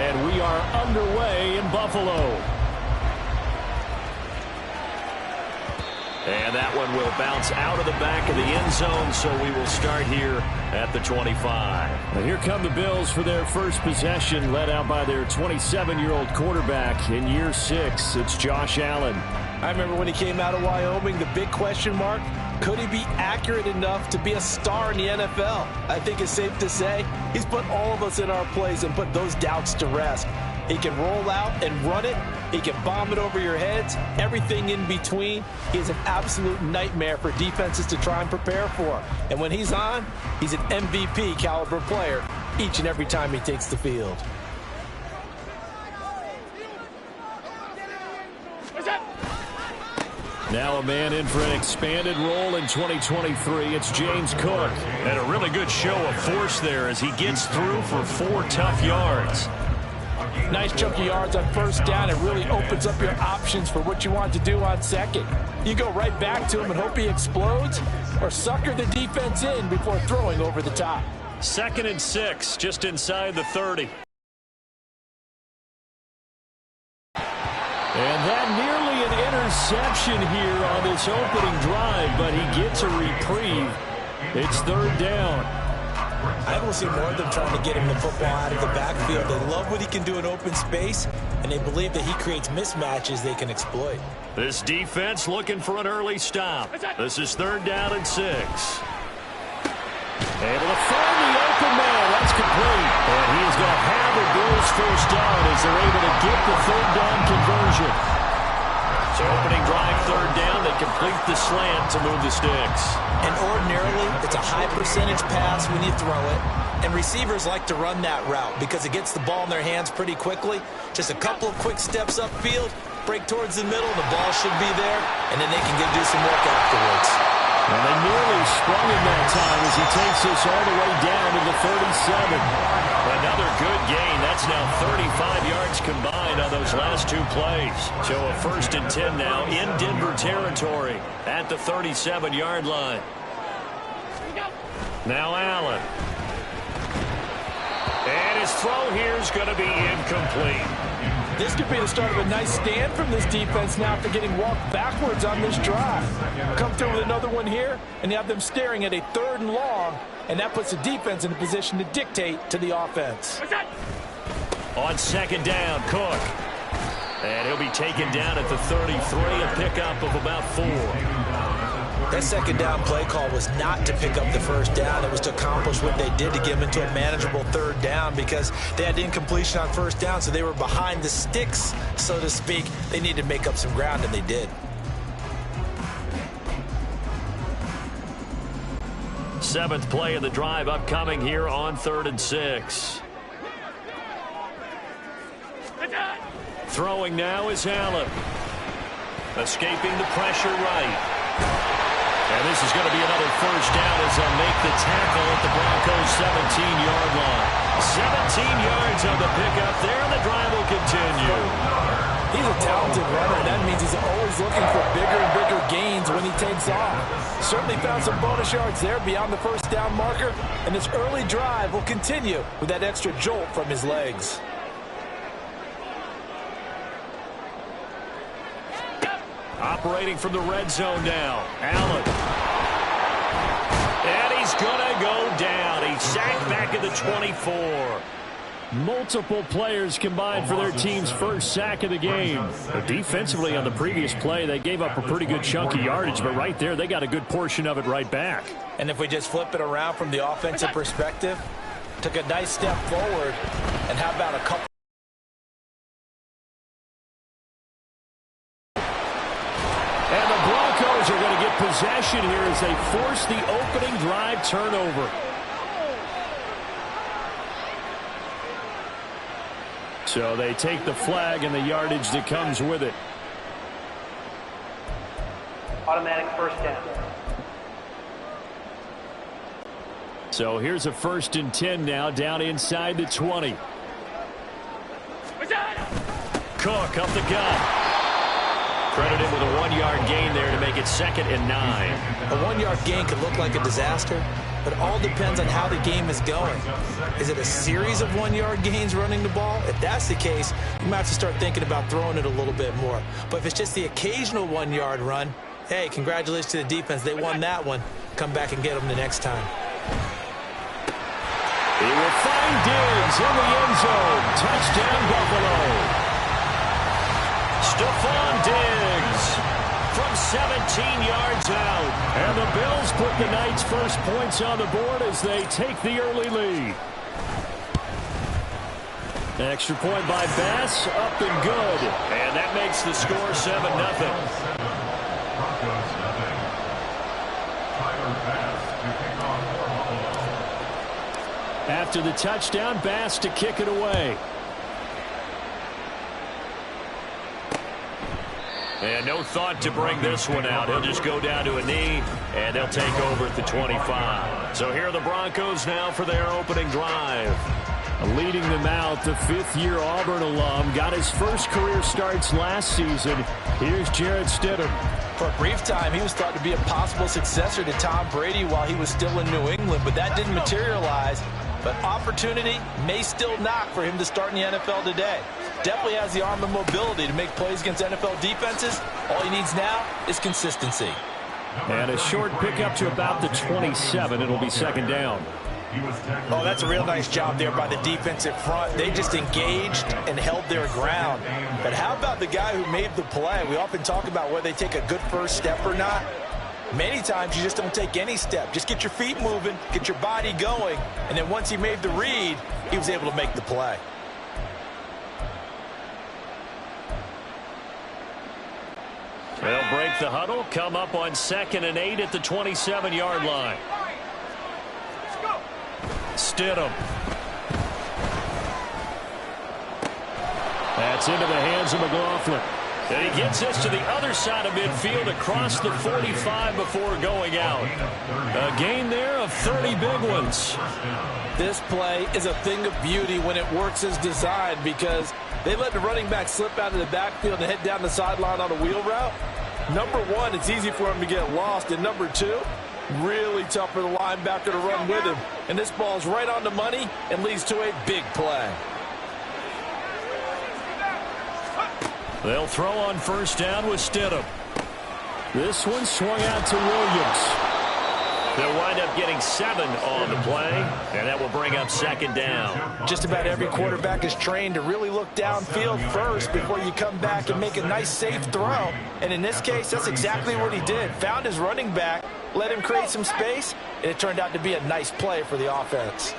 And we are underway in Buffalo. And that one will bounce out of the back of the end zone, so we will start here at the 25. Now here come the Bills for their first possession, led out by their 27-year-old quarterback in year 6. It's Josh Allen. I remember when he came out of Wyoming, the big question mark, could he be accurate enough to be a star in the NFL? I think it's safe to say he's put all of us in our place and put those doubts to rest. He can roll out and run it. He can bomb it over your heads. Everything in between. He is an absolute nightmare for defenses to try and prepare for. And when he's on, he's an MVP caliber player each and every time he takes the field. Now a man in for an expanded role in 2023. It's James Cook. And a really good show of force there as he gets through for 4 tough yards. Nice chunky yards on first down. It really opens up your options for what you want to do on second. You go right back to him and hope he explodes, or sucker the defense in before throwing over the top. 2nd and 6, just inside the 30. And that nearly an interception here on this opening drive, but he gets a reprieve. It's 3rd down. I will see more of them trying to get him the football out of the backfield. They love what he can do in open space, and they believe that he creates mismatches they can exploit. This defense looking for an early stop. This is 3rd down and 6. Able to find the open man. That's complete. And he is going to have the Bills first down as they're able to get the 3rd down conversion. So opening drive, 3rd down. They complete the slant to move the sticks. And ordinarily, it's a high percentage pass when you throw it. And receivers like to run that route because it gets the ball in their hands pretty quickly. Just a couple of quick steps upfield, break towards the middle, the ball should be there, and then they can do some work afterwards. And they nearly sprung him that time as he takes this all the way down to the 37. Another good gain. That's now 35 yards combined on those last 2 plays. So a 1st and 10 now in Denver territory at the 37-yard line. Now Allen. And his throw here is going to be incomplete. This could be the start of a nice stand from this defense now after getting walked backwards on this drive. Come through with another one here, and you have them staring at a 3rd and long, and that puts the defense in a position to dictate to the offense. On 2nd down, Cook. And he'll be taken down at the 33, a pickup of about 4. That 2nd down play call was not to pick up the 1st down. It was to accomplish what they did to get them into a manageable 3rd down because they had incompletion on 1st down, so they were behind the sticks, so to speak. They needed to make up some ground, and they did. 7th play of the drive upcoming here on 3rd and 6. Throwing now is Allen. Escaping the pressure right. And this is going to be another 1st down as they'll make the tackle at the Broncos' 17-yard line. 17 yards on the pickup there, and the drive will continue. He's a talented runner, and that means he's always looking for bigger and bigger gains when he takes off. Certainly found some bonus yards there beyond the 1st down marker, and this early drive will continue with that extra jolt from his legs. Operating from the red zone now, Allen. And he's going to go down. He's sacked back at the 24. Multiple players combined for their team's first sack of the game. But defensively on the previous play, they gave up a pretty good chunk of yardage, but right there, they got a good portion of it right back. And if we just flip it around from the offensive perspective, took a nice step forward, and how about a couple? And the Broncos are going to get possession here as they force the opening drive turnover. So they take the flag and the yardage that comes with it. Automatic 1st down. So here's a 1st and 10 now down inside the 20. Cook up the gut. Credited with a 1-yard gain there to make it 2nd and 9. A 1-yard gain could look like a disaster, but it all depends on how the game is going. Is it a series of 1-yard gains running the ball? If that's the case, you might have to start thinking about throwing it a little bit more. But if it's just the occasional 1-yard run, hey, congratulations to the defense. They won that one. Come back and get them the next time. He will find Diggs in the end zone. Touchdown, Buffalo. Stephon Diggs from 17 yards out. And the Bills put the Knights' first points on the board as they take the early lead. Extra point by Bass, up and good. And that makes the score 7-0. After the touchdown, Bass to kick it away. And no thought to bring this one out. He'll just go down to a knee, and they'll take over at the 25. So here are the Broncos now for their opening drive. Leading them out, the fifth-year Auburn alum got his first career starts last season. Here's Jarrett Stidham. For a brief time, he was thought to be a possible successor to Tom Brady while he was still in New England, but that didn't materialize. But opportunity may still knock for him to start in the NFL today. Definitely has the arm and mobility to make plays against NFL defenses. All he needs now is consistency. And a short pickup to about the 27. It'll be second down. Oh, that's a real nice job there by the defensive front. They just engaged and held their ground. But how about the guy who made the play? We often talk about whether they take a good first step or not. Many times you just don't take any step. Just get your feet moving, get your body going, and then once he made the read, he was able to make the play. They'll break the huddle, come up on 2nd and 8 at the 27-yard line. Stidham. That's into the hands of McLaughlin. And he gets us to the other side of midfield across the 45 before going out. A gain there of 30 big ones. This play is a thing of beauty when it works as designed because they let the running back slip out of the backfield and head down the sideline on a wheel route. Number one, it's easy for him to get lost. And number two, really tough for the linebacker to run with him. And this ball's right on the money and leads to a big play. They'll throw on first down with Stidham. This one swung out to Williams. They'll wind up getting 7 on the play, and that will bring up second down. Just about every quarterback is trained to really look downfield first before you come back and make a nice, safe throw. And in this case, that's exactly what he did. Found his running back, let him create some space, and it turned out to be a nice play for the offense.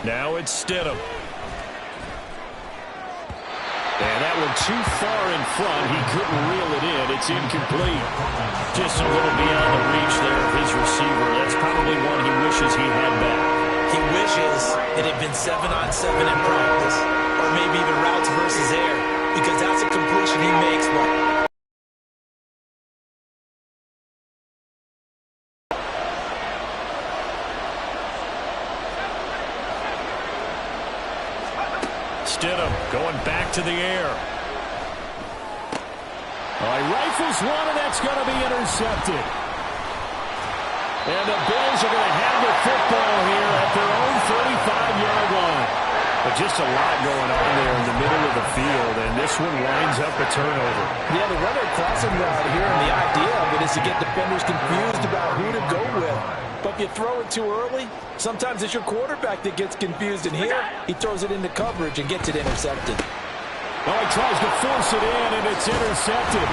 Now it's Stidham. And that one too far in front. He couldn't reel it in. It's incomplete. Just a little beyond the reach there of his receiver. That's probably one he wishes he had back. He wishes it had been 7-on-7 in practice. Or maybe even routes versus air. Because that's a completion he makes. But Stidham going back to the air. He rifles one, and that's going to be intercepted. And the Bills are going to have the football here at their own 35-yard line. But just a lot going on there in the middle of the field, and this one winds up a turnover. Yeah, the runner crossing route here, and the idea of it is to get defenders confused about who to go with. But if you throw it too early, sometimes it's your quarterback that gets confused. And here, he throws it into coverage and gets it intercepted. Oh, he tries to force it in, and it's intercepted.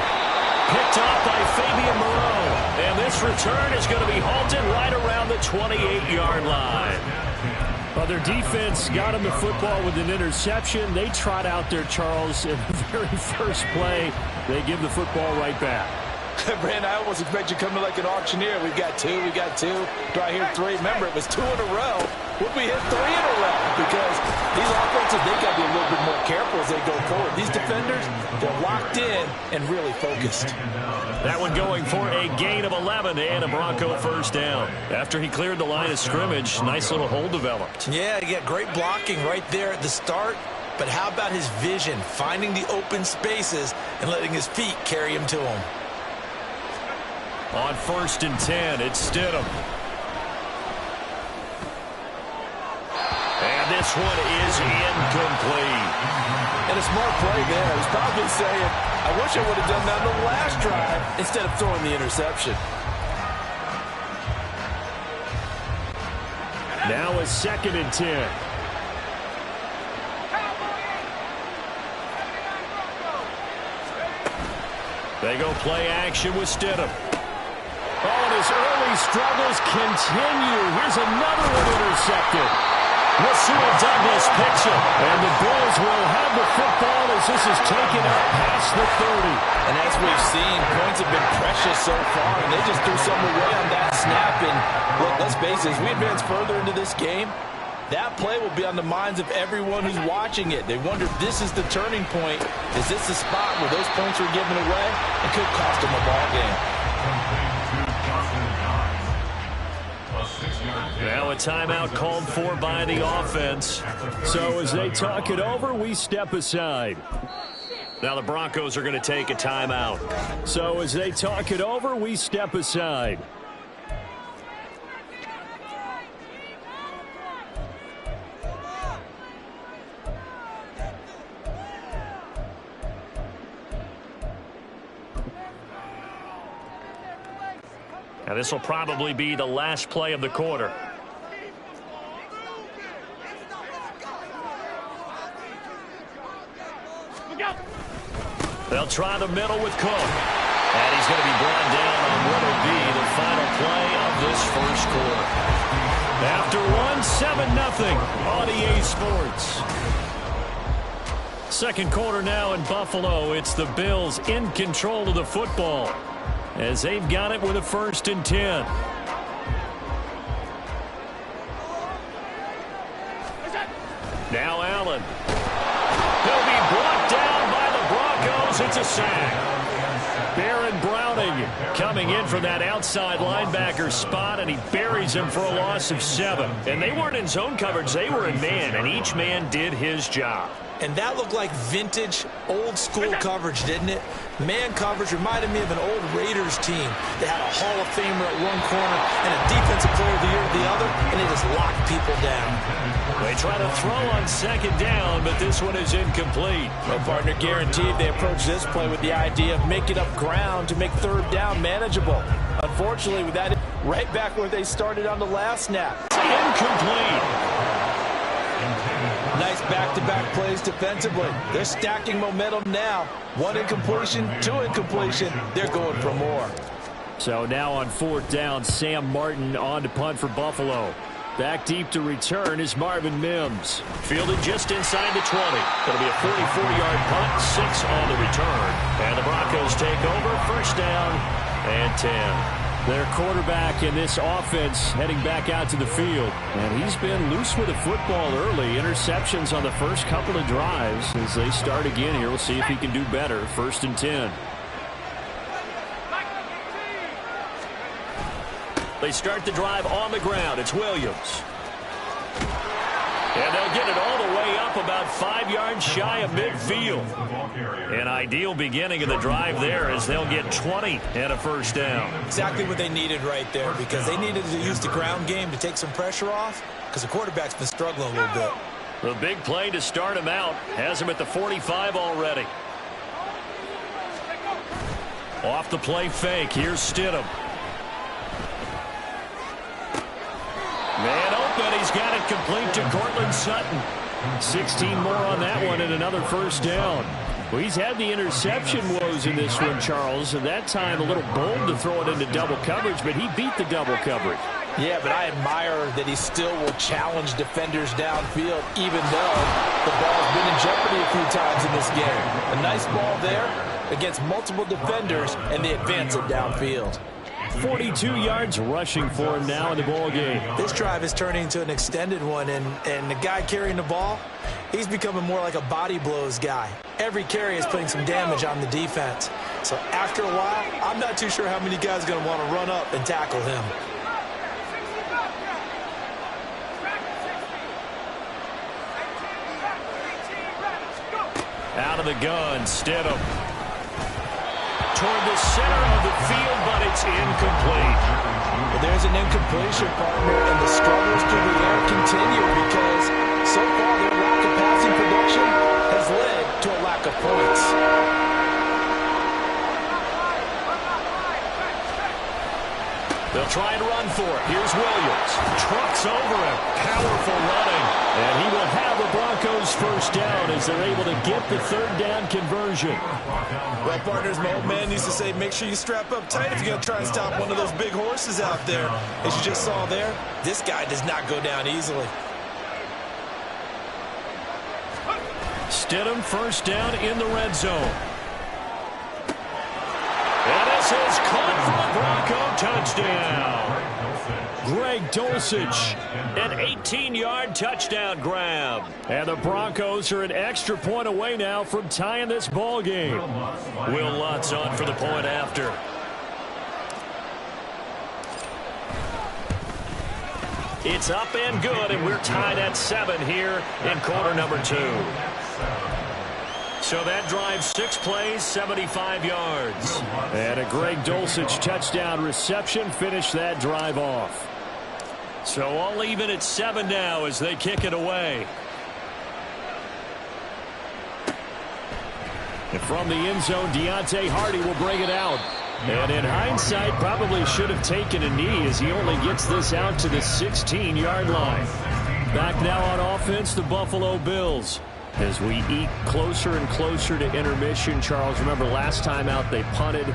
Picked off by Fabian Moreau. And this return is going to be halted right around the 28-yard line. Well, their defense got him the football with an interception. They trot out there, Charles, in the very first play. They give the football right back. Brand, I almost expect you coming like an auctioneer. We've got 2, we got 2. Do I hear 3? Remember, it was 2 in a row. Would we hit 3 in a row? Because these offenses, they got to be a little bit more careful as they go forward. These defenders, they're locked in and really focused. That one going for a gain of 11 and a Bronco first down. After he cleared the line of scrimmage, nice little hole developed. Yeah, you get great blocking right there at the start. But how about his vision, finding the open spaces and letting his feet carry him to him? On 1st and 10, it's Stidham. And this one is incomplete. And a smart play there. He's probably saying, I wish I would have done that on the last drive instead of throwing the interception. Now a 2nd and 10. They go play action with Stidham. Oh, and his early struggles continue. Here's another one intercepted. Rasul Douglas picks it. And the Bills will have the football as this is taken out past the 30. And as we've seen, points have been precious so far, and they just threw some away on that snap. And look, let's face it, as we advance further into this game, that play will be on the minds of everyone who's watching it. They wonder if this is the turning point. Is this the spot where those points were given away? It could cost them a ball game. Now a timeout called for by the offense. So as they talk it over, we step aside. Now the Broncos are going to take a timeout. So as they talk it over, we step aside. Now this will probably be the last play of the quarter. They'll try the middle with Cook. And he's going to be brought down on what will be the final play of this first quarter. After one, 7-0 on EA Sports. Second quarter now in Buffalo. It's the Bills in control of the football as they've got it with a 1st and 10. Now Allen. He'll be brought down by the Broncos. It's a sack. Baron Browning coming in for that outside linebacker spot, and he buries him for a loss of 7. And they weren't in zone coverage. They were in man, and each man did his job. And that looked like vintage, old-school coverage, didn't it? Man coverage reminded me of an old Raiders team. They had a Hall of Famer at one corner and a Defensive Player of the Year at the other, and they just locked people down. They try to throw on 2nd down, but this one is incomplete. Well, partner, guaranteed they approach this play with the idea of making up ground to make 3rd down manageable. Unfortunately, with that, right back where they started on the last snap. Incomplete. Nice back-to-back plays defensively. They're stacking momentum now. 1 incompletion, 2 incompletion. They're going for more. So now on 4th down, Sam Martin on to punt for Buffalo. Back deep to return is Marvin Mims. Fielded just inside the 20. It'll be a 44-yard punt, 6 on the return. And the Broncos take over, 1st down and 10. Their quarterback in this offense heading back out to the field. And he's been loose with the football early. Interceptions on the first couple of drives. As they start again here, we'll see if he can do better. 1st and 10. They start the drive on the ground. It's Williams. And they'll get it all the way up about 5 yards shy of midfield. An ideal beginning of the drive there as they'll get 20 and a 1st down. Exactly what they needed right there, because they needed to use the ground game to take some pressure off, because the quarterback's been struggling a little bit. The big play to start him out has him at the 45 already. Off the play fake. Here's Stidham. Man open. He's got it complete to Cortland Sutton. 16 more on that one and another 1st down. Well, he's had the interception woes in this one, Charles, and that time a little bold to throw it into double coverage, but he beat the double coverage. Yeah, but I admire that he still will challenge defenders downfield, even though the ball's been in jeopardy a few times in this game. A nice ball there against multiple defenders, and they advance it downfield. 42 yards rushing for him now in the ball game. This drive is turning into an extended one, and the guy carrying the ball, he's becoming more like a body blows guy. Every carry is putting some damage on the defense. So after a while, I'm not too sure how many guys are going to want to run up and tackle him. the gun. Stidham. Toward the center of the field, but it's incomplete. Well, there's an incompletion, partner, and the struggles through the air continue because so far their lack of passing production has led to a lack of points. They'll try and run for it. Here's Williams. Trucks over him. Powerful running. And he will have the Broncos first down as they're able to get the third down conversion. Well, partners, my old man used to say, make sure you strap up tight if you're going to try and stop one of those big horses out there. As you just saw there, this guy does not go down easily. Stidham first down in the red zone. And this is caught for a Bronco touchdown. Greg Dulcich, an 18-yard touchdown grab. And the Broncos are an extra point away now from tying this ball game. Will Lutz on for the point after. It's up and good, and we're tied at 7 here in quarter number 2. So that drive 6 plays, 75 yards. And a Greg Dulcich touchdown reception finished that drive off. So all even at 7 now as they kick it away. And from the end zone, Deontay Hardy will bring it out. And in hindsight, probably should have taken a knee as he only gets this out to the 16-yard line. Back now on offense, the Buffalo Bills. As we eat closer and closer to intermission, Charles, remember last time out they punted.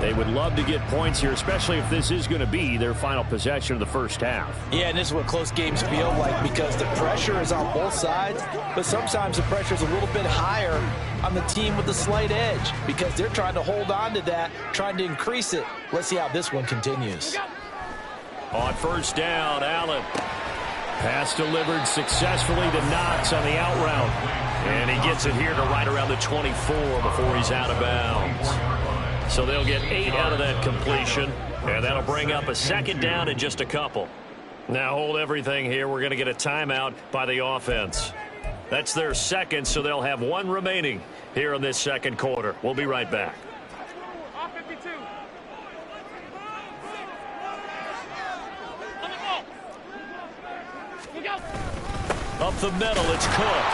They would love to get points here, especially if this is going to be their final possession of the first half. Yeah, and this is what close games feel like because the pressure is on both sides, but sometimes the pressure is a little bit higher on the team with the slight edge because they're trying to hold on to that, trying to increase it. Let's see how this one continues. On first down, Allen. Pass delivered successfully to Knox on the out route. And he gets it here to right around the 24 before he's out of bounds. So they'll get 8 out of that completion. And that'll bring up a second down in just a couple. Now hold everything here. We're going to get a timeout by the offense. That's their second, so they'll have 1 remaining here in this second quarter. We'll be right back. Up the middle, it's Cook.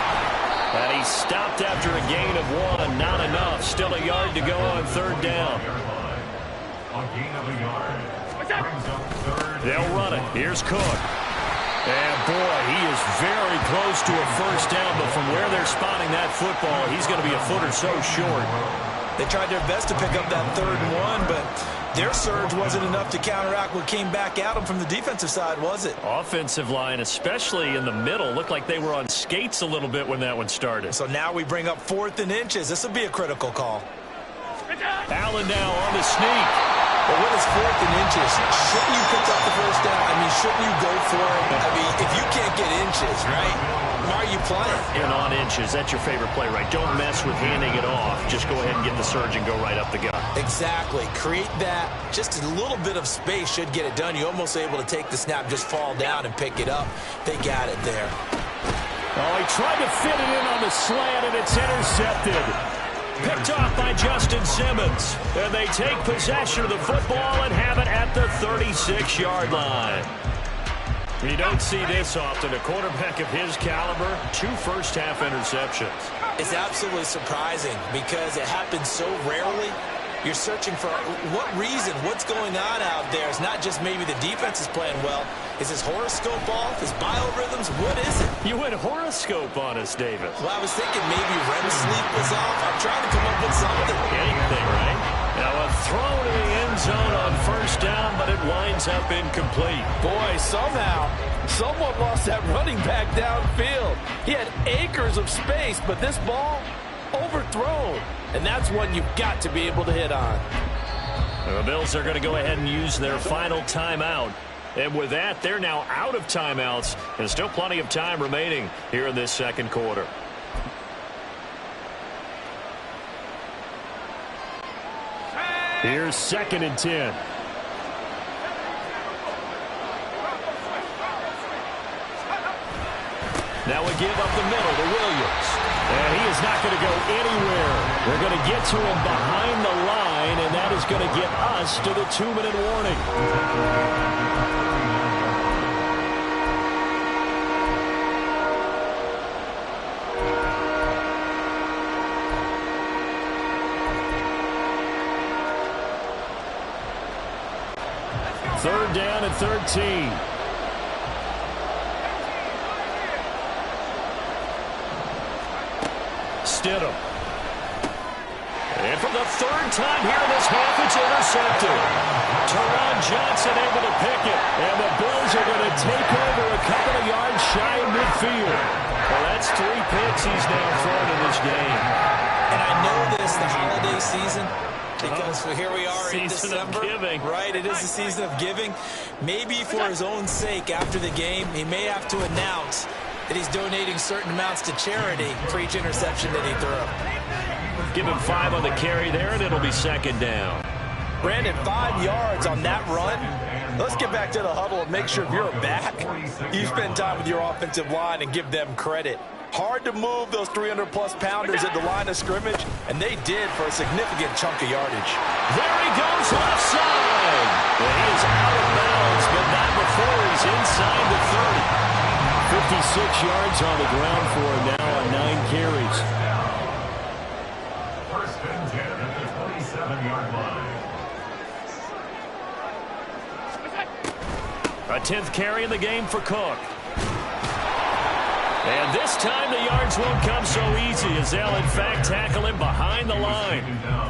And he's stopped after a gain of 1. Not enough. Still a yard to go on third down. They'll run it. Here's Cook. And, boy, he is very close to a first down. But from where they're spotting that football, he's going to be a foot or so short. They tried their best to pick up that 3rd and 1, but their surge wasn't enough to counteract what came back at them from the defensive side, was it? Offensive line, especially in the middle, looked like they were on skates a little bit when that one started. So now we bring up 4th and inches. This will be a critical call. Allen now on the sneak. But what is 4th and inches? Shouldn't you pick up the first down? I mean, shouldn't you go for it? I mean, if you can't get inches, right, why are you playing? And on inches, that's your favorite play, right? Don't mess with handing it off. Just go ahead and get the surge and go right up the gut. Exactly. Create that. Just a little bit of space should get it done. You're almost able to take the snap, just fall down and pick it up. They got it there. Oh, he tried to fit it in on the slant, and it's intercepted. Picked off by Justin Simmons. And they take possession of the football and have it at the 36-yard line. You don't see this often. A quarterback of his caliber, 2 first-half interceptions. It's absolutely surprising because it happens so rarely. You're searching for what reason, what's going on out there. It's not just maybe the defense is playing well. Is his horoscope off? His biorhythms? What is it? You went horoscope on us, Davis. Well, I was thinking maybe REM sleep was off. I'm trying to come up with something. Anything, right? Now a throw to the end zone on first down, but it winds up incomplete. Boy, somehow, someone lost that running back downfield. He had acres of space, but this ball overthrown. And that's one you've got to be able to hit on. The Bills are going to go ahead and use their final timeout. And with that, they're now out of timeouts. And still plenty of time remaining here in this second quarter. Here's 2nd and 10. Now we give up the middle to Williams. And he is not going to go anywhere. They're going to get to him behind the line, and that is going to get us to the 2-minute warning. Third down and 13. Stidham. And for the third time here in this half, it's intercepted. Teron Johnson able to pick it. And the Bills are going to take over a couple of yards shy of midfield. Well, that's 3 picks he's now thrown in this game. And I know this, the holiday season, because here we are in December. Season of giving. Right, it is the season of giving. Maybe for his own sake after the game, he may have to announce that he's donating certain amounts to charity for each interception that he threw. Give him 5 on the carry there, and it'll be second down. Brandon, 5 yards on that run. Let's get back to the huddle and make sure if you're a back, you spend time with your offensive line and give them credit. Hard to move those 300-plus pounders at the line of scrimmage, and they did for a significant chunk of yardage. There he goes left side. And he is out of bounds, but not before he's inside the 30. 56 yards on the ground for him now on 9 carries. First and 10 at the 27-yard line. A 10th carry in the game for Cook. And this time the yards won't come so easy as they'll in fact tackle him behind the line.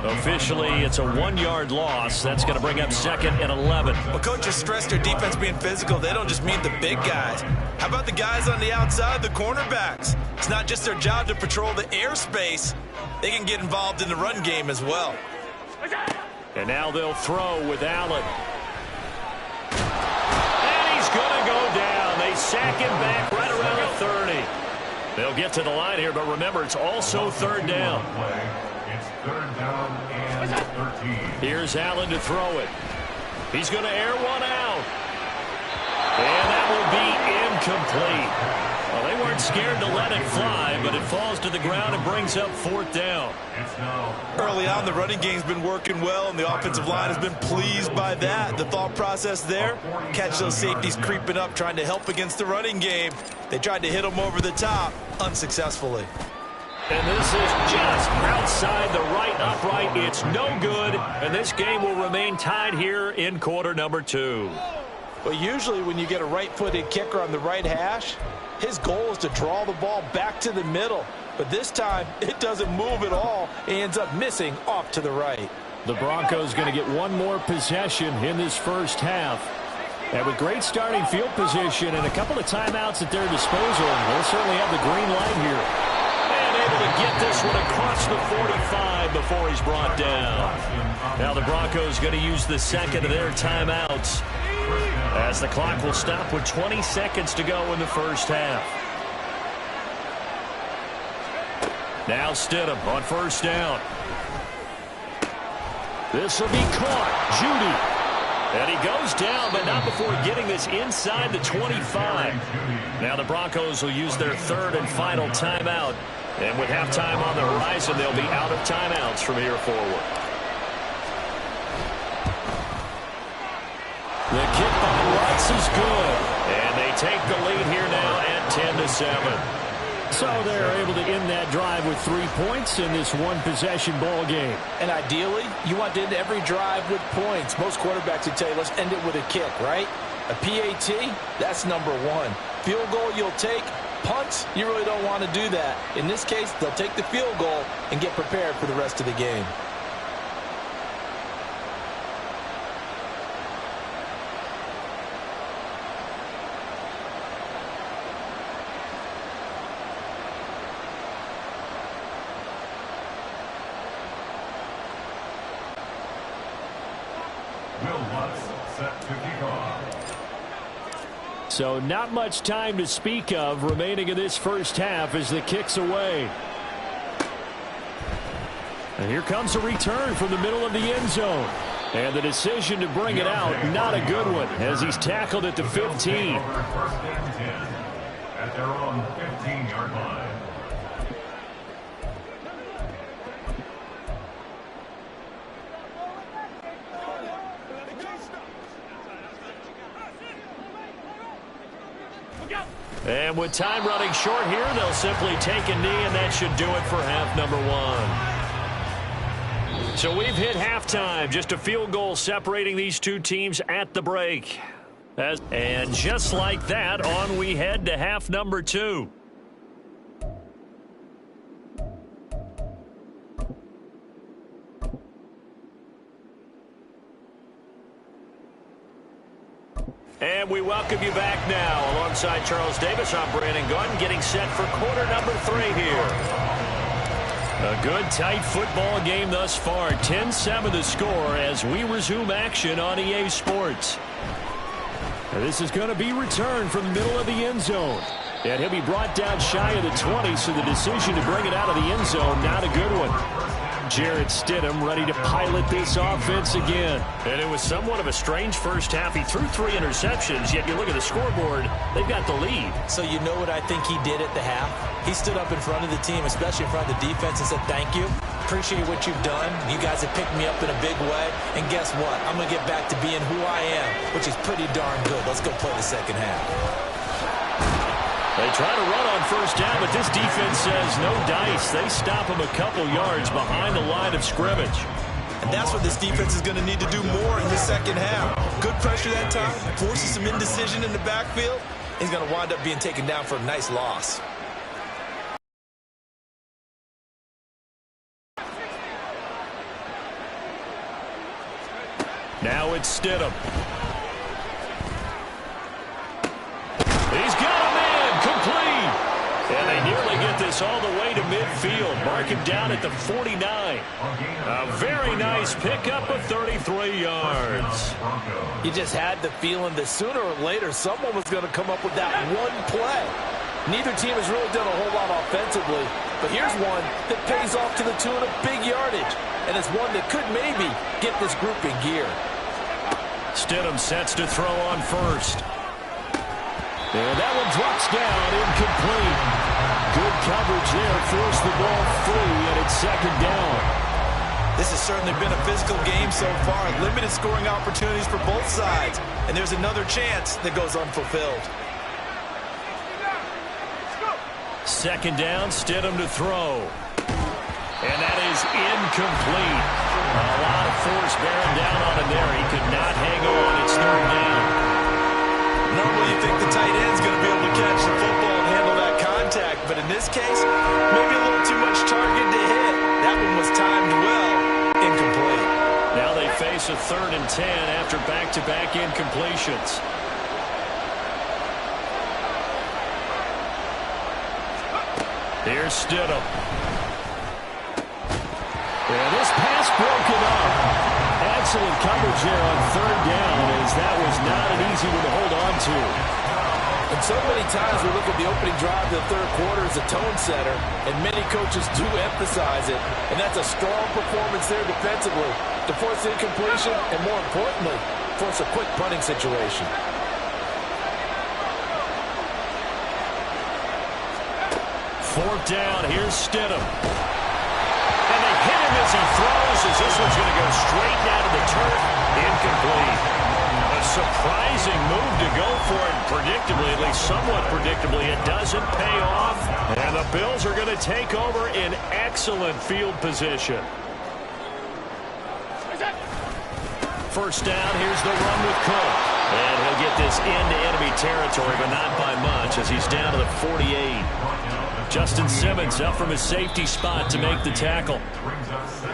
Officially, it's a 1-yard loss. That's going to bring up second and 11. Well, coaches stress their defense being physical. They don't just mean the big guys. How about the guys on the outside, the cornerbacks? It's not just their job to patrol the airspace. They can get involved in the run game as well. And now they'll throw with Allen. And he's going to go down. They sack him back right around the 30. They'll get to the line here, but remember, it's also third down. It's third down and 13. Here's Allen to throw it. He's going to air one out. And that will be incomplete. Well, they weren't scared to let it fly, but it falls to the ground and brings up fourth down. Early on, the running game's been working well, and the offensive line has been pleased by that. The thought process there, catch those safeties creeping up, trying to help against the running game. They tried to hit them over the top, unsuccessfully. And this is just outside the right upright. It's no good, and this game will remain tied here in quarter number 2. Well, usually when you get a right-footed kicker on the right hash, his goal is to draw the ball back to the middle. But this time, it doesn't move at all. He ends up missing off to the right. The Broncos going to get one more possession in this first half. And with great starting field position and a couple of timeouts at their disposal, they'll certainly have the green light here. And able to get this one across the 45 before he's brought down. Now the Broncos going to use the second of their timeouts, as the clock will stop with 20 seconds to go in the first half. Now Stidham on first down. This will be caught. Judy. And he goes down, but not before getting this inside the 25. Now the Broncos will use their third and final timeout. And with halftime on the horizon, they'll be out of timeouts from here forward. The kick by Lutz is good. And they take the lead here now at 10-7. So they're able to end that drive with 3 points in this one-possession ball game. And ideally, you want to end every drive with points. Most quarterbacks would tell you, let's end it with a kick, right? A PAT, that's number 1. Field goal you'll take. Punts, you really don't want to do that. In this case, they'll take the field goal and get prepared for the rest of the game. So not much time to speak of remaining in this first half as the kick's away. And here comes a return from the middle of the end zone. And the decision to bring it out, not a good one, as he's tackled at the 15. First and 10 at their own 15-yard line. And with time running short here, they'll simply take a knee, and that should do it for half number one. So we've hit halftime. Just a field goal separating these two teams at the break. And just like that, on we head to half number two. And we welcome you back now. Alongside Charles Davis, I'm Brandon Gordon, getting set for quarter number 3 here. A good, tight football game thus far. 10-7 the score as we resume action on EA Sports. Now this is going to be returned from the middle of the end zone. And he'll be brought down shy of the 20, so the decision to bring it out of the end zone, not a good one. Jarrett Stidham ready to pilot this offense again. And it was somewhat of a strange first half. He threw 3 interceptions, yet you look at the scoreboard, they've got the lead. So you know what I think he did at the half? He stood up in front of the team, especially in front of the defense, and said, thank you. Appreciate what you've done. You guys have picked me up in a big way. And guess what? I'm going to get back to being who I am, which is pretty darn good. Let's go play the second half. They try to run on first down, but this defense says no dice. They stop him a couple yards behind the line of scrimmage. And that's what this defense is going to need to do more in the second half. Good pressure that time, forces some indecision in the backfield. He's going to wind up being taken down for a nice loss. Now it's Stidham. He's got a man complete. And they nearly get this all the way to midfield. Mark him down at the 49. A very nice pickup of 33 yards. You just had the feeling that sooner or later someone was going to come up with that one play. Neither team has really done a whole lot offensively, but here's one that pays off to the tune of big yardage, and it's one that could maybe get this group in gear. Stidham sets to throw on first. And that one drops down, incomplete. Good coverage there, forced the ball free, and it's second down. This has certainly been a physical game so far. Limited scoring opportunities for both sides, and there's another chance that goes unfulfilled. Second down, Stidham to throw. And that is incomplete. A lot of force bearing down on him there. He could not hang on. It's third down. Normally you think the tight end's going to be able to catch the football and handle that contact, but in this case, maybe a little too much target to hit. That one was timed well. Incomplete. Now they face a 3rd and 10 after back-to-back incompletions. Here's Stidham. And this pass broken up. Excellent coverage there on 3rd down, as that was not an easy one to hold on to. And so many times we look at the opening drive of the third quarter as a tone setter, and many coaches do emphasize it. And that's a strong performance there defensively to force incompletion and, more importantly, force a quick punting situation. 4th down, here's Stidham. And they hit him as he throws, as this one's going to go straight down to the turf. Incomplete. A surprising move to go for it. Predictably, at least somewhat predictably, it doesn't pay off. And the Bills are going to take over in excellent field position. First down, here's the run with Cook. And he'll get this into enemy territory, but not by much, as he's down to the 48. Justin Simmons up from his safety spot to make the tackle.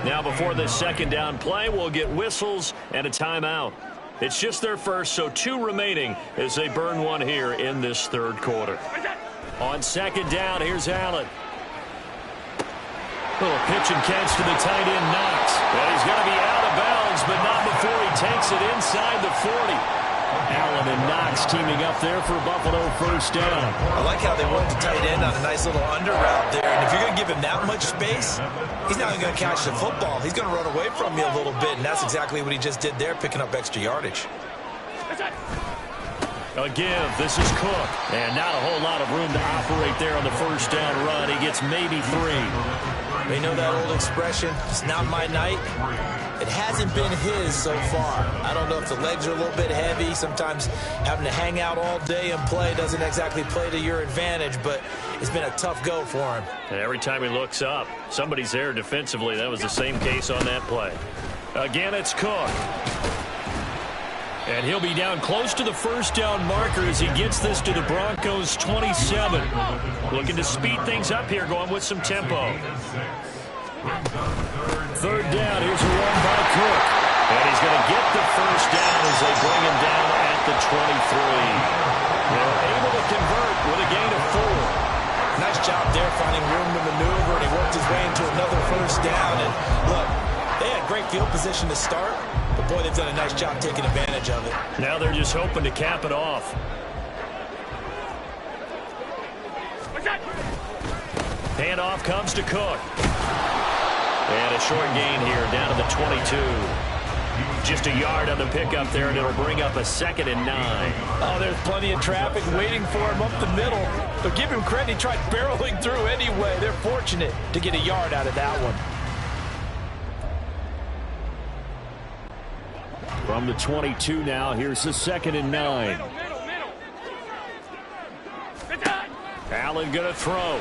Now before this second down play, we'll get whistles and a timeout. It's just their first, so 2 remaining as they burn one here in this third quarter. On second down, here's Allen. Little pitch and catch to the tight end, Knox. And he's going to be out of bounds, but not before he takes it inside the 40. Allen and Knox teaming up there for Buffalo first down. I like how they worked the tight end on a nice little under route there. And if you're going to give him that much space, he's not going to catch the football. He's going to run away from you a little bit, and that's exactly what he just did there, picking up extra yardage. A give. This is Cook. And not a whole lot of room to operate there on the first down run. He gets maybe 3. They know that old expression, it's not my night. It hasn't been his so far. I don't know if the legs are a little bit heavy. Sometimes having to hang out all day and play doesn't exactly play to your advantage, but it's been a tough go for him. And every time he looks up, somebody's there defensively. That was the same case on that play. Again, it's Cook. And he'll be down close to the first down marker as he gets this to the Broncos' 27. Looking to speed things up here, going with some tempo. Third down, here's a run by Cook. And he's going to get the first down as they bring him down at the 23. They're able to convert with a gain of 4. Nice job there finding room to maneuver, and he worked his way into another first down. And look, they had great field position to start, but boy, they've done a nice job taking advantage of it. Now they're just hoping to cap it off. Handoff comes to Cook. And a short gain here down to the 22. Just a yard on the pickup there, and it'll bring up a 2nd and 9. Oh, there's plenty of traffic waiting for him up the middle. But give him credit, he tried barreling through anyway. They're fortunate to get a yard out of that one. From the 22 now, here's the 2nd and 9. Allen going to throw.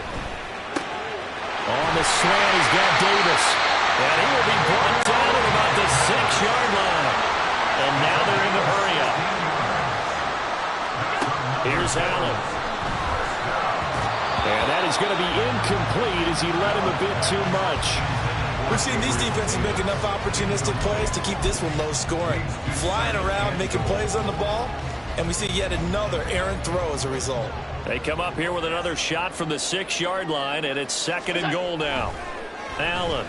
On the slant, he's got Davis. And he will be brought down at about the 6-yard line. And now they're in the hurry-up. Here's Allen. And that is going to be incomplete as he led him a bit too much. We've seen these defenses make enough opportunistic plays to keep this one low scoring. Flying around, making plays on the ball, and we see yet another errant throw as a result. They come up here with another shot from the 6-yard line, and it's 2nd and goal now. Allen.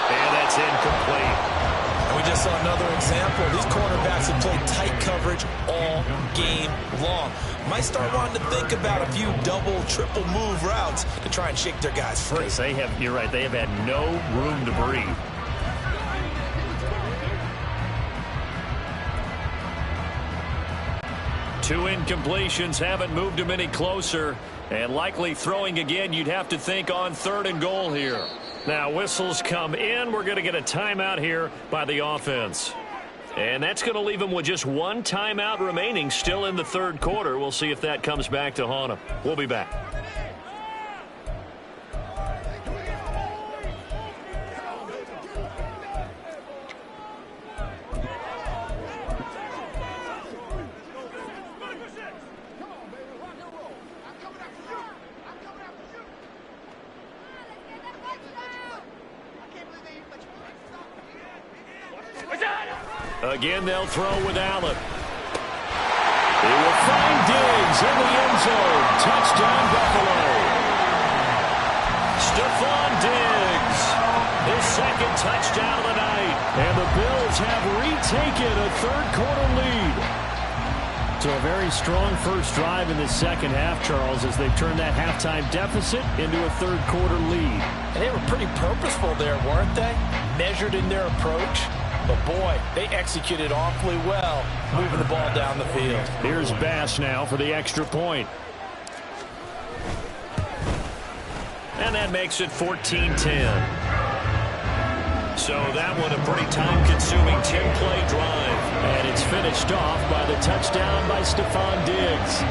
And that's incomplete. And we just saw another example. These cornerbacks have played tight coverage all game long. Might start wanting to think about a few double, triple move routes to try and shake their guys free. You're right, they have had no room to breathe. Two incompletions haven't moved him any closer, and likely throwing again, you'd have to think on 3rd and goal here. Now whistles come in. We're going to get a timeout here by the offense. And that's going to leave them with just one timeout remaining still in the 3rd quarter. We'll see if that comes back to haunt them. We'll be back. Again, they'll throw with Allen. He will find Diggs in the end zone. Touchdown, Buffalo. Stephon Diggs, his 2nd touchdown of the night. And the Bills have retaken a 3rd quarter lead. So a very strong first drive in the 2nd half, Charles, as they've turned that halftime deficit into a 3rd quarter lead. And they were pretty purposeful there, weren't they? Measured in their approach. But, boy, they executed awfully well, moving the ball down the field. Here's Bass now for the extra point. And that makes it 14-10. So that one a pretty time-consuming 10-play drive. And it's finished off by the touchdown by Stephon Diggs.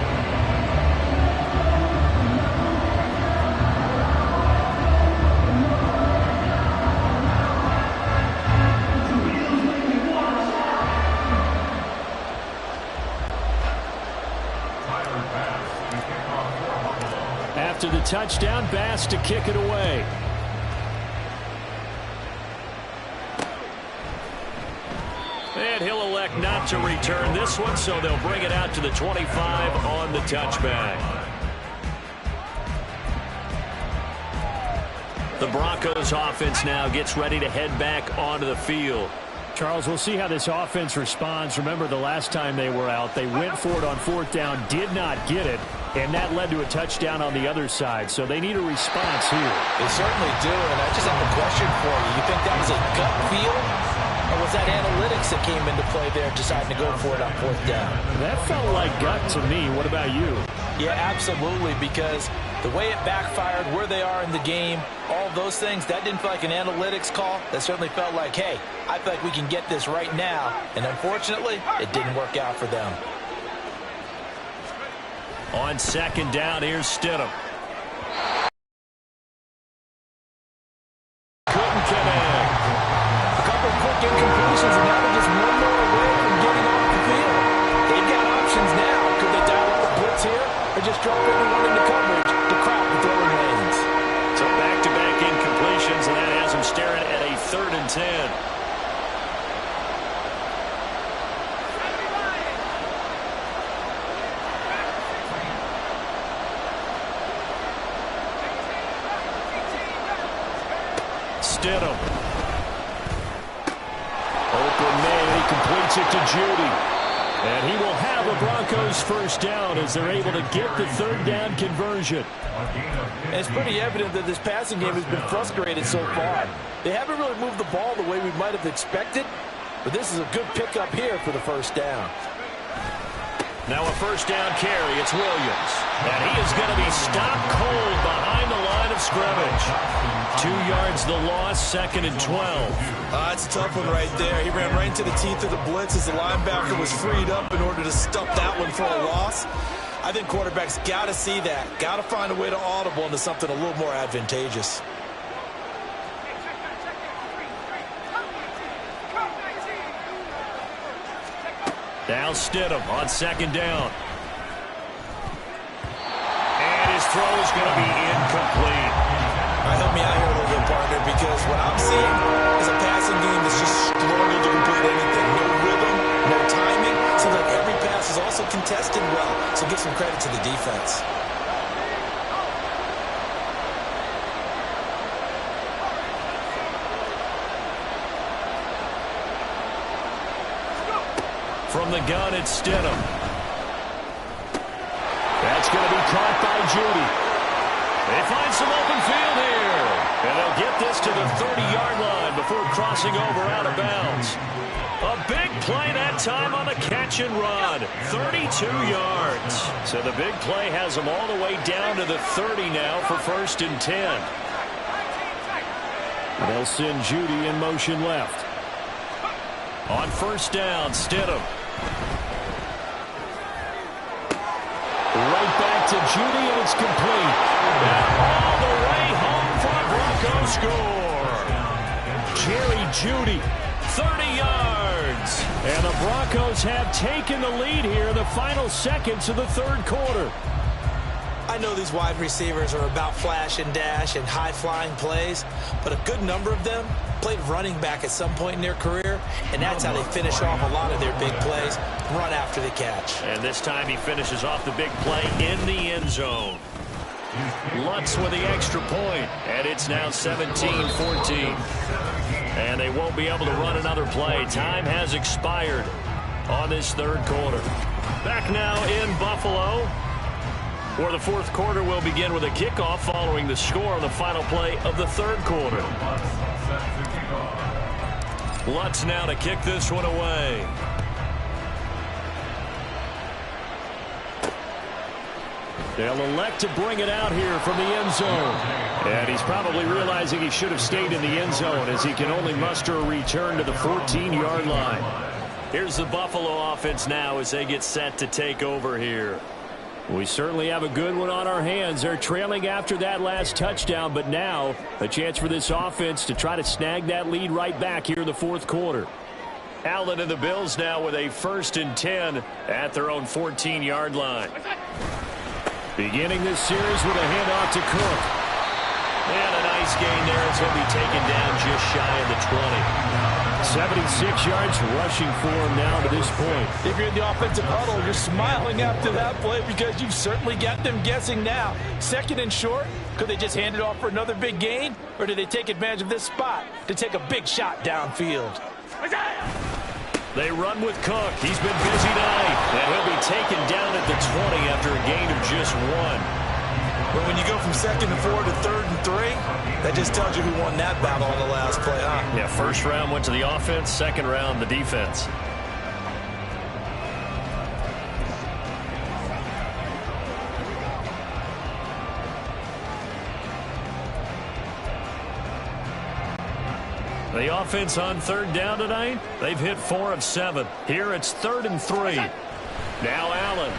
After the touchdown, Bass to kick it away. And he'll elect not to return this one, so they'll bring it out to the 25 on the touchback. The Broncos offense now gets ready to head back onto the field. Charles, we'll see how this offense responds. Remember, the last time they were out, they went for it on 4th down, did not get it, and that led to a touchdown on the other side. So they need a response here. They certainly do, and I just have a question for you. You think that was a gut feel, Or was that analytics that came into play there, deciding to go for it on 4th down? That felt like gut to me. What about you? Yeah, absolutely, because the way it backfired, where they are in the game, all those things, that didn't feel like an analytics call. That certainly felt like, hey, I feel like we can get this right now. And unfortunately, it didn't work out for them. On 2nd down, here's Stidham. Couldn't get in. A couple of quick incompletions, and now they're just one more away from getting off the field. They've got options now. Could they dial up the blitz here, or just drop everyone into coverage to crowd the throwing lanes? So back-to-back incompletions, and that has them staring at a 3rd and 10. Stidham. Open man, he completes it to Judy. And he will have the Broncos 1st down as they're able to get the 3rd down conversion. And it's pretty evident that this passing game has been frustrated so far. They haven't really moved the ball the way we might have expected, but this is a good pickup here for the 1st down. Now a 1st down carry. It's Williams. And he is going to be stopped cold behind the line of scrimmage. 2 yards the loss, 2nd and 12. That's a tough one right there. He ran right into the teeth of the blitz as the linebacker was freed up in order to stuff that one for a loss. I think quarterbacks got to see that. Got to find a way to audible into something a little more advantageous. Now Stidham on 2nd down. And his throw is going to be incomplete. All right, help me out here a little bit, partner, because what I'm seeing is a passing game that's just struggled to complete anything. No rhythm, no timing. Seems like every pass is also contested well, so give some credit to the defense. From the gun, it's Stidham. That's going to be caught by Judy. They find some open field here. And they'll get this to the 30-yard line before crossing over out of bounds. A big play that time on the catch and run. 32 yards. So the big play has them all the way down to the 30 now for 1st and 10. They'll send Judy in motion left. On 1st down, Stidham. Right back to Judy, and it's complete. And all the way home for the Broncos score. Jerry Judy, 30 yards. And the Broncos have taken the lead here in the final seconds of the 3rd quarter. I know these wide receivers are about flash and dash and high-flying plays, but a good number of them played running back at some point in their career, and that's how they finish off a lot of their big plays, run after the catch. And this time he finishes off the big play in the end zone. Lutz with the extra point, and it's now 17-14. And they won't be able to run another play. Time has expired on this 3rd quarter. Back now in Buffalo, where the 4th quarter will begin with a kickoff following the score on the final play of the 3rd quarter. Lutz now to kick this one away. They'll elect to bring it out here from the end zone. And he's probably realizing he should have stayed in the end zone as he can only muster a return to the 14-yard line. Here's the Buffalo offense now as they get set to take over here. We certainly have a good one on our hands. They're trailing after that last touchdown, but now a chance for this offense to try to snag that lead right back here in the 4th quarter. Allen and the Bills now with a 1st and 10 at their own 14-yard line. Beginning this series with a handoff to Cook. And a nice gain there as he'll be taken down just shy of the 20. 76 yards rushing for him now to this point. If you're in the offensive huddle, you're smiling after that play because you've certainly got them guessing now. 2nd and short, could they just hand it off for another big gain? Or did they take advantage of this spot to take a big shot downfield? They run with Cook. He's been busy tonight. And he'll be taken down at the 20 after a gain of just 1. But when you go from 2nd and 4 to 3rd and 3, that just tells you who won that battle on the last play, huh? Yeah, first round went to the offense, second round the defense. The offense on 3rd down tonight, they've hit 4 of 7. Here it's 3rd and 3. Now Allen.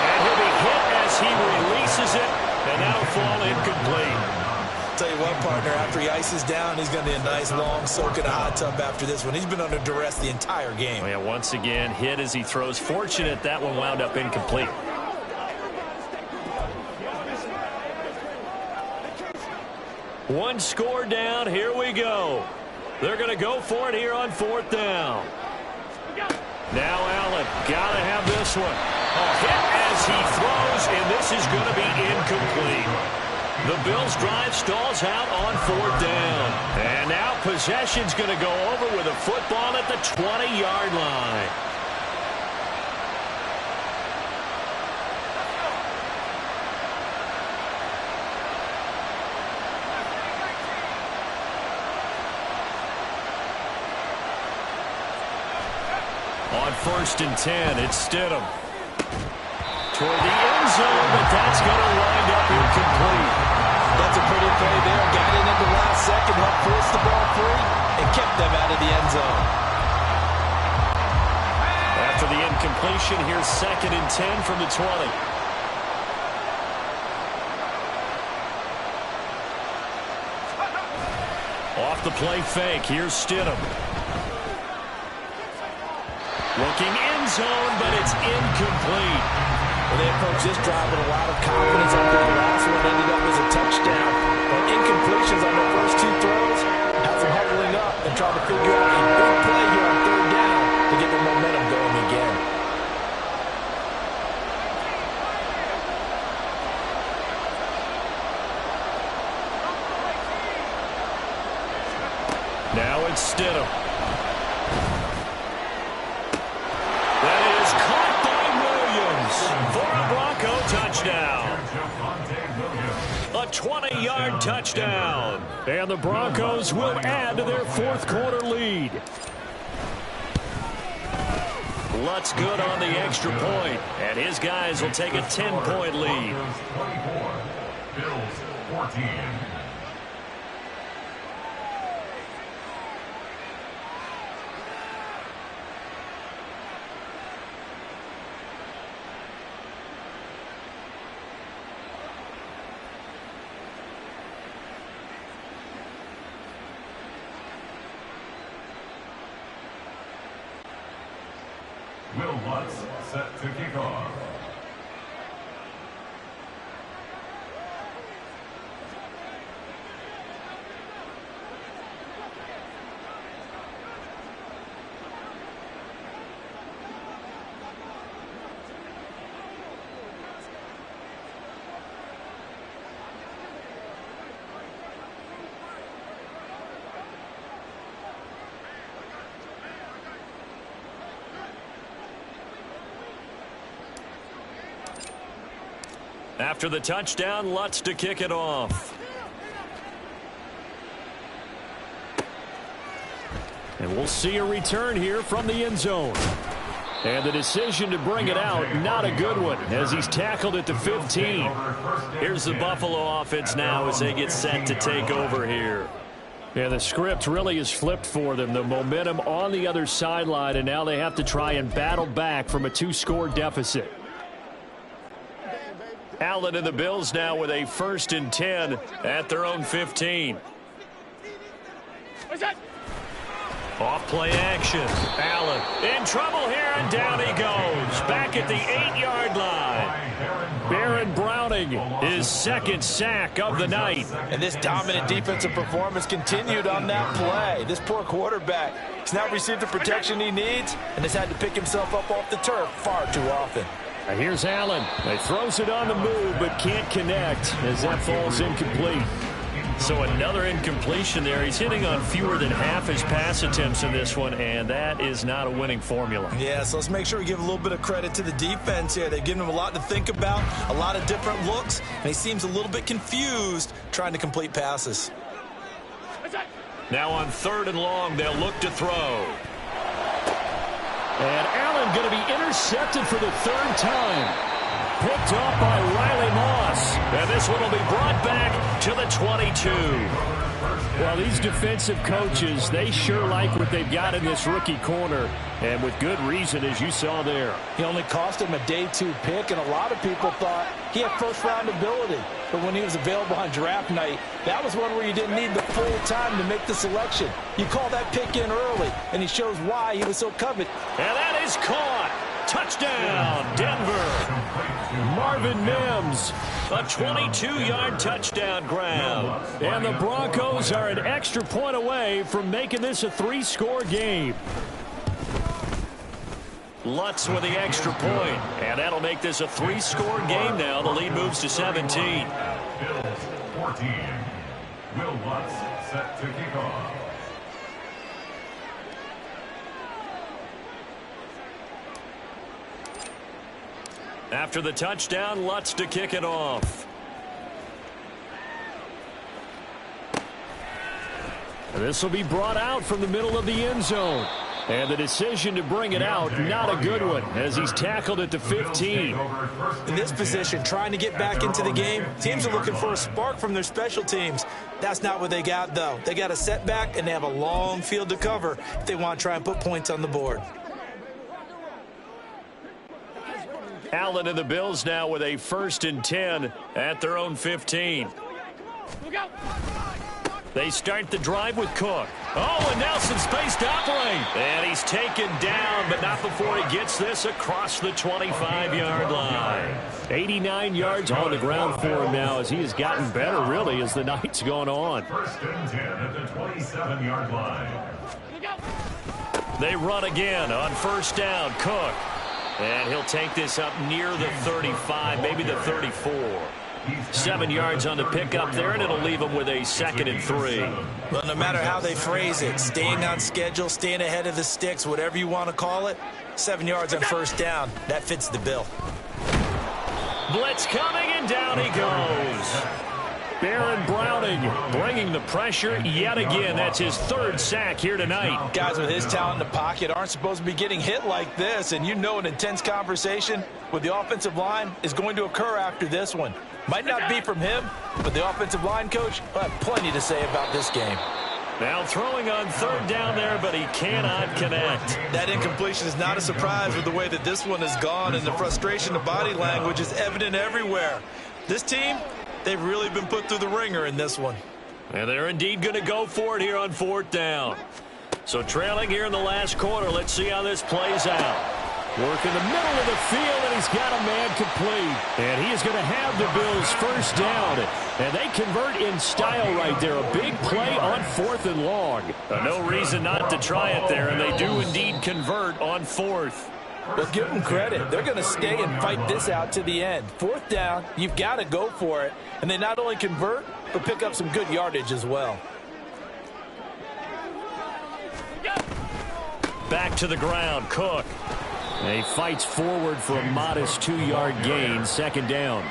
And he'll be hit as he releases it, and that'll fall incomplete. Tell you what, partner, after he ices down, he's going to be a nice long soak in a hot tub after this one. He's been under duress the entire game. Oh, yeah, once again, hit as he throws. Fortunate that one wound up incomplete. One score down. Here we go. They're going to go for it here on 4th down. Now Allen. Got to have this one. A hit as he throws, and this is going to be incomplete. The Bills' drive stalls out on 4th down. And now possession's going to go over with a football at the 20-yard line. On 1st and 10, it's Stidham. Toward the end zone, but that's going to wind up incomplete. That's a pretty play there. Got in at the last second, helped force the ball free, and kept them out of the end zone. After the incompletion, here's 2nd and 10 from the 20. Off the play fake, here's Stidham. Looking end zone, but it's incomplete. Well, they approached this drive with a lot of confidence after the last one ended up as a touchdown. But incompletions on the first 2 throws has them huddling up and trying to figure out a big play here on 3rd down to get the momentum going again. Now it's Stidham. For a Bronco touchdown. A 20-yard touchdown. And the Broncos will add to their 4th quarter lead. Lutz good on the extra point, and his guys will take a 10-point lead. Bills 14. Will Lutz set to kick off. After the touchdown, Lutz to kick it off. And we'll see a return here from the end zone. And the decision to bring it out, not a good one, as he's tackled at the 15. Here's the Buffalo offense now as they get set to take over here. Yeah, the script really is flipped for them. The momentum on the other sideline, and now they have to try and battle back from a 2-score deficit. Allen and the Bills now with a 1st and 10 at their own 15. Off play action. Allen in trouble here, and down he goes. Back at the 8-yard line. Baron Browning, his 2nd sack of the night. And this dominant defensive performance continued on that play. This poor quarterback has not received the protection he needs and has had to pick himself up off the turf far too often. Here's Allen. He throws it on the move but can't connect as that falls incomplete. So another incompletion there. He's hitting on fewer than half his pass attempts in this one, and that is not a winning formula. Yeah, so let's make sure we give a little bit of credit to the defense here. They've given him a lot to think about, a lot of different looks, and he seems a little bit confused trying to complete passes. Now on 3rd and long, they'll look to throw. And Allen going to be intercepted for the 3rd time. Picked up by Riley Moss. And this one will be brought back to the 22. Well, these defensive coaches, they sure like what they've got in this rookie corner. And with good reason, as you saw there. He only cost him a day 2 pick, and a lot of people thought he had first-round ability. But when he was available on draft night, that was one where you didn't need the full time to make the selection. You call that pick in early, and he shows why he was so coveted. And that is caught. Touchdown, Denver. Marvin Mims, a 22-yard touchdown grab. And the Broncos are an extra point away from making this a 3-score game. Lutz with the extra point, and that'll make this a 3-score game now. The lead moves to 17. Bills 14. Will Lutz set to kick off. After the touchdown, Lutz to kick it off. This will be brought out from the middle of the end zone. And the decision to bring it out, not a good one, as he's tackled at the 15. In this position, trying to get back into the game, teams are looking for a spark from their special teams. That's not what they got, though. They got a setback, and they have a long field to cover if they want to try and put points on the board. Allen and the Bills now with a 1st and 10 at their own 15. They start the drive with Cook. Oh, and Nelson space to operate. And he's taken down, but not before he gets this across the 25-yard line. 89 yards on the ground for him now as he has gotten better, really, as the night's gone on. 1st and 10 at the 27-yard line. They run again on 1st down. Cook. And he'll take this up near the 35, maybe the 34. 7 yards on the pickup there, and it'll leave him with a 2nd and 3. Well, no matter how they phrase it, staying on schedule, staying ahead of the sticks, whatever you want to call it, 7 yards on 1st down, that fits the bill. Blitz coming, and down he goes. Baron Browning bringing the pressure yet again. That's his 3rd sack here tonight. Guys with his talent in the pocket aren't supposed to be getting hit like this, and you know an intense conversation with the offensive line is going to occur after this one. Might not be from him, but the offensive line coach will have plenty to say about this game. Now throwing on 3rd down there, but he cannot connect. That incompletion is not a surprise with the way that this one has gone, and the frustration of body language is evident everywhere. This team, they've really been put through the ringer in this one. And they're indeed going to go for it here on 4th down. So trailing here in the last quarter, let's see how this plays out. Work in the middle of the field, and he's got a man complete. And he is going to have the Bills 1st down. And they convert in style right there. A big play on 4th and long. No reason not to try it there, and they do indeed convert on 4th. But give them credit. They're going to stay and fight this out to the end. 4th down, you've got to go for it. And they not only convert, but pick up some good yardage as well. Back to the ground, Cook. And he fights forward for a modest 2-yard gain, 2nd down.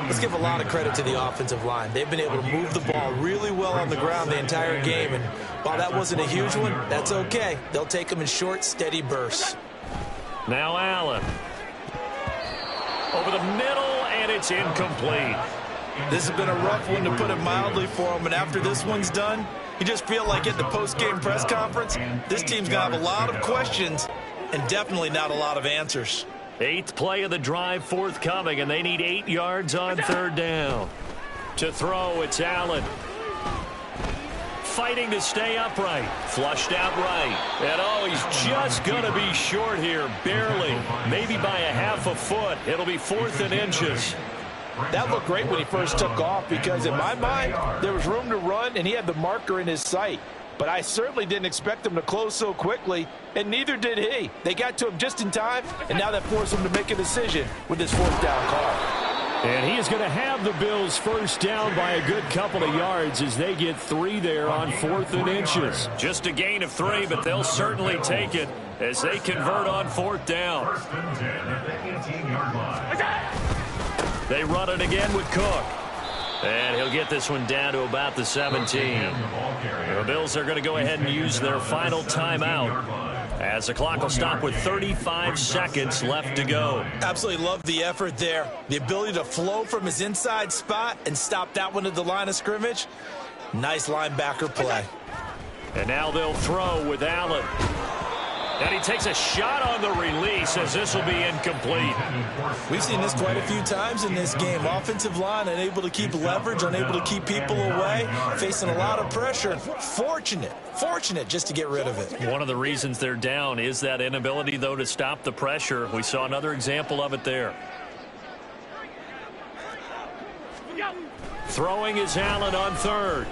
Let's give a lot of credit to the offensive line. They've been able to move the ball really well on the ground the entire game. And while that wasn't a huge one, that's okay. They'll take them in short, steady bursts. Now Allen. Over the middle, and it's incomplete. This has been a rough one, to put it mildly, for him. And after this one's done, you just feel like at the post-game press conference, this team's going to have a lot of questions and definitely not a lot of answers. 8th play of the drive forthcoming, and they need 8 yards on 3rd down. To throw, it's Allen. Fighting to stay upright. Flushed out right. And oh, he's just going to be short here, barely. Maybe by a half a foot. It'll be 4th and inches. That looked great when he first took off, because in my mind, there was room to run, and he had the marker in his sight. But I certainly didn't expect him to close so quickly, and neither did he. They got to him just in time, and now that forced him to make a decision with his 4th down call. And he is going to have the Bills first down by a good couple of yards as they get 3 there on 4th and inches. Just a gain of 3, but they'll certainly take it as they convert on 4th down. First and 10 at the 18-yard line. They run it again with Cook. And he'll get this one down to about the 17. The Bills are going to go ahead and use their final timeout as the clock will stop with 35 seconds left to go. Absolutely love the effort there. The ability to flow from his inside spot and stop that one at the line of scrimmage. Nice linebacker play. And now they'll throw with Allen. And he takes a shot on the release as this will be incomplete. We've seen this quite a few times in this game. Offensive line unable to keep leverage, unable to keep people away, facing a lot of pressure. Fortunate just to get rid of it. One of the reasons they're down is that inability, though, to stop the pressure. We saw another example of it there. Throwing is Allen on 3rd.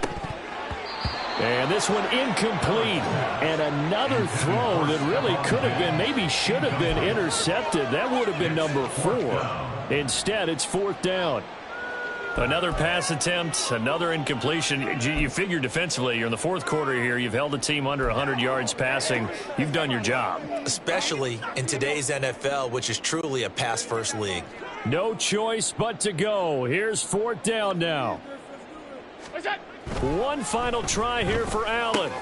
And this one incomplete. And another throw that really could have been, maybe should have been intercepted. That would have been number 4. Instead, it's 4th down. Another pass attempt, another incompletion. You figure defensively, you're in the 4th quarter here. You've held the team under 100 yards passing. You've done your job. Especially in today's NFL, which is truly a pass-first league. No choice but to go. Here's 4th down now. One final try here for Allen.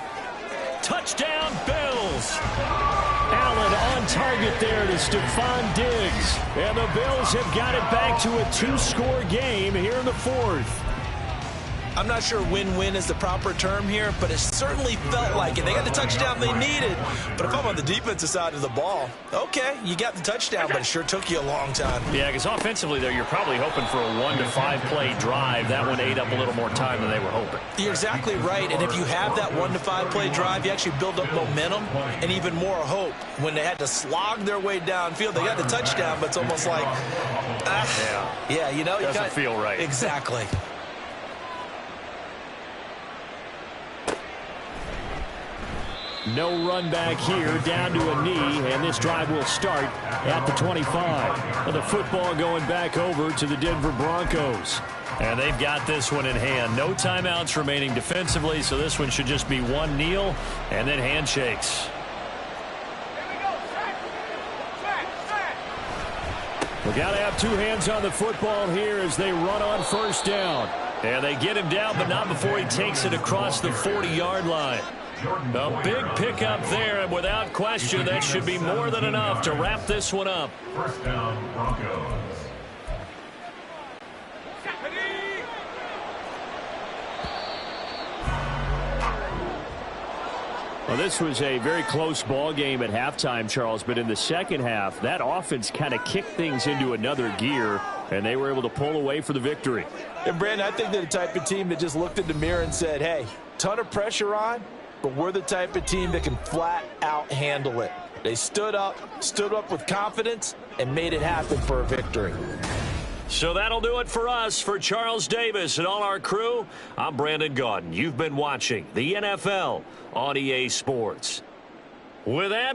Touchdown, Bills. Allen on target there to Stephon Diggs. And the Bills have got it back to a 2-score game here in the 4th. I'm not sure win-win is the proper term here, but it certainly felt like it. They got the touchdown they needed. But if I'm on the defensive side of the ball, okay, you got the touchdown, but it sure took you a long time. Yeah, because offensively there, you're probably hoping for a 1 to 5 play drive. That one ate up a little more time than they were hoping. You're exactly right, and if you have that 1 to 5 play drive, you actually build up momentum and even more hope. When they had to slog their way downfield, they got the touchdown, but it's almost like, yeah, you know, doesn't feel right. Exactly. No run back here, down to a knee, and this drive will start at the 25. And the football going back over to the Denver Broncos. And they've got this one in hand. No timeouts remaining defensively, so this one should just be one kneel and then handshakes. We got to have 2 hands on the football here as they run on 1st down. And they get him down, but not before he takes it across the 40-yard line. A big pickup there, and without question, that should be more than enough to wrap this one up. First down, Broncos. Well, this was a very close ball game at halftime, Charles, but in the second half, that offense kind of kicked things into another gear, and they were able to pull away for the victory. And, Brandon, I think they're the type of team that just looked in the mirror and said, hey, ton of pressure on, but we're the type of team that can flat out handle it. They stood up with confidence, and made it happen for a victory. So that'll do it for us. For Charles Davis and all our crew, I'm Brandon Gaudin. You've been watching the NFL on EA Sports. With that,